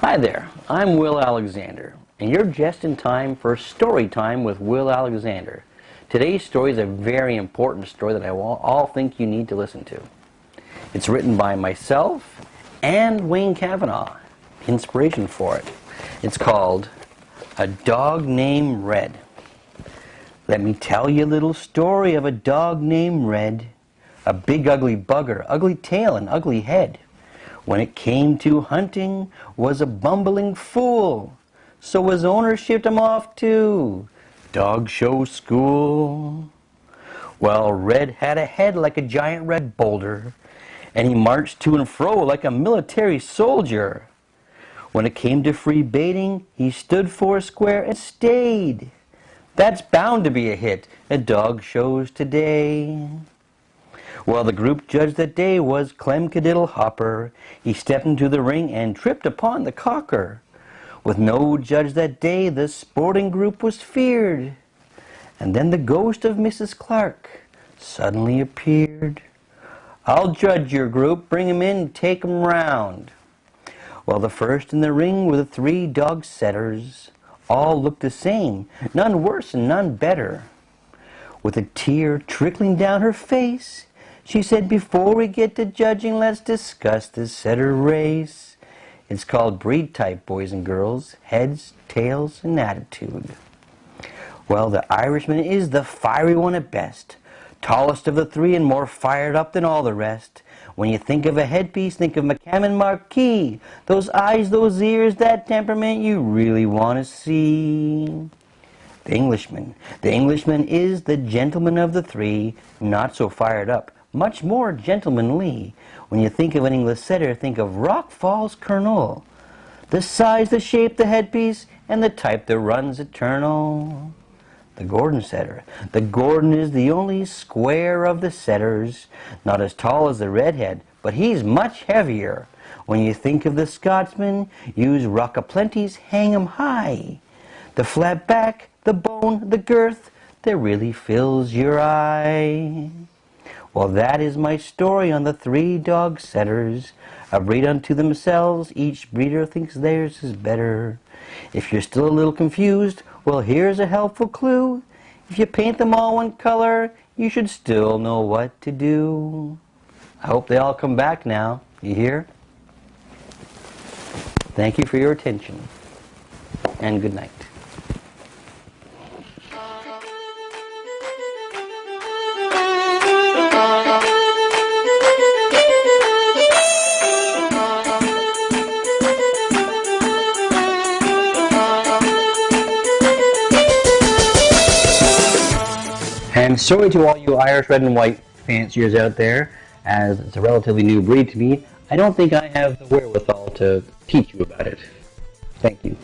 Hi there, I'm Will Alexander, and you're just in time for Story Time with Will Alexander. Today's story is a very important story that I all think you need to listen to. It's written by myself and Wayne Kavanaugh. Inspiration for it. It's called A Dog Named Red. Let me tell you a little story of a dog named Red. A big ugly bugger, ugly tail and ugly head. When it came to hunting, was a bumbling fool. So his owner shipped him off to dog show school. Well, Red had a head like a giant red boulder, and he marched to and fro like a military soldier. When it came to free baiting, he stood four square and stayed. That's bound to be a hit at dog shows today. Well, the group judge that day was Clem Cadiddle Hopper. He stepped into the ring and tripped upon the cocker. With no judge that day, the sporting group was feared. And then the ghost of Mrs. Clark suddenly appeared. I'll judge your group, bring 'em in, take 'em round. Well, the first in the ring were the three dog setters. All looked the same, none worse and none better. With a tear trickling down her face, she said, before we get to judging, let's discuss the setter race. It's called breed type, boys and girls, heads, tails, and attitude. Well, the Irishman is the fiery one at best, tallest of the three and more fired up than all the rest. When you think of a headpiece, think of McCammon Marquis. Those eyes, those ears, that temperament you really want to see. The Englishman is the gentleman of the three, not so fired up, much more gentlemanly. When you think of an English setter, think of Rock Falls Colonel. The size, the shape, the headpiece, and the type that runs eternal. The Gordon setter. The Gordon is the only square of the setters, not as tall as the redhead, but he's much heavier. When you think of the Scotsman, use Rock-a-Plenty's Hang 'em High. The flat back, the bone, the girth, that really fills your eye. Well, that is my story on the three dog setters. A breed unto themselves, each breeder thinks theirs is better. If you're still a little confused, well, here's a helpful clue. If you paint them all one color, you should still know what to do. I hope they all come back now. You hear? Thank you for your attention, and good night. And sorry to all you Irish red and white fanciers out there, as it's a relatively new breed to me. I don't think I have the wherewithal to teach you about it. Thank you.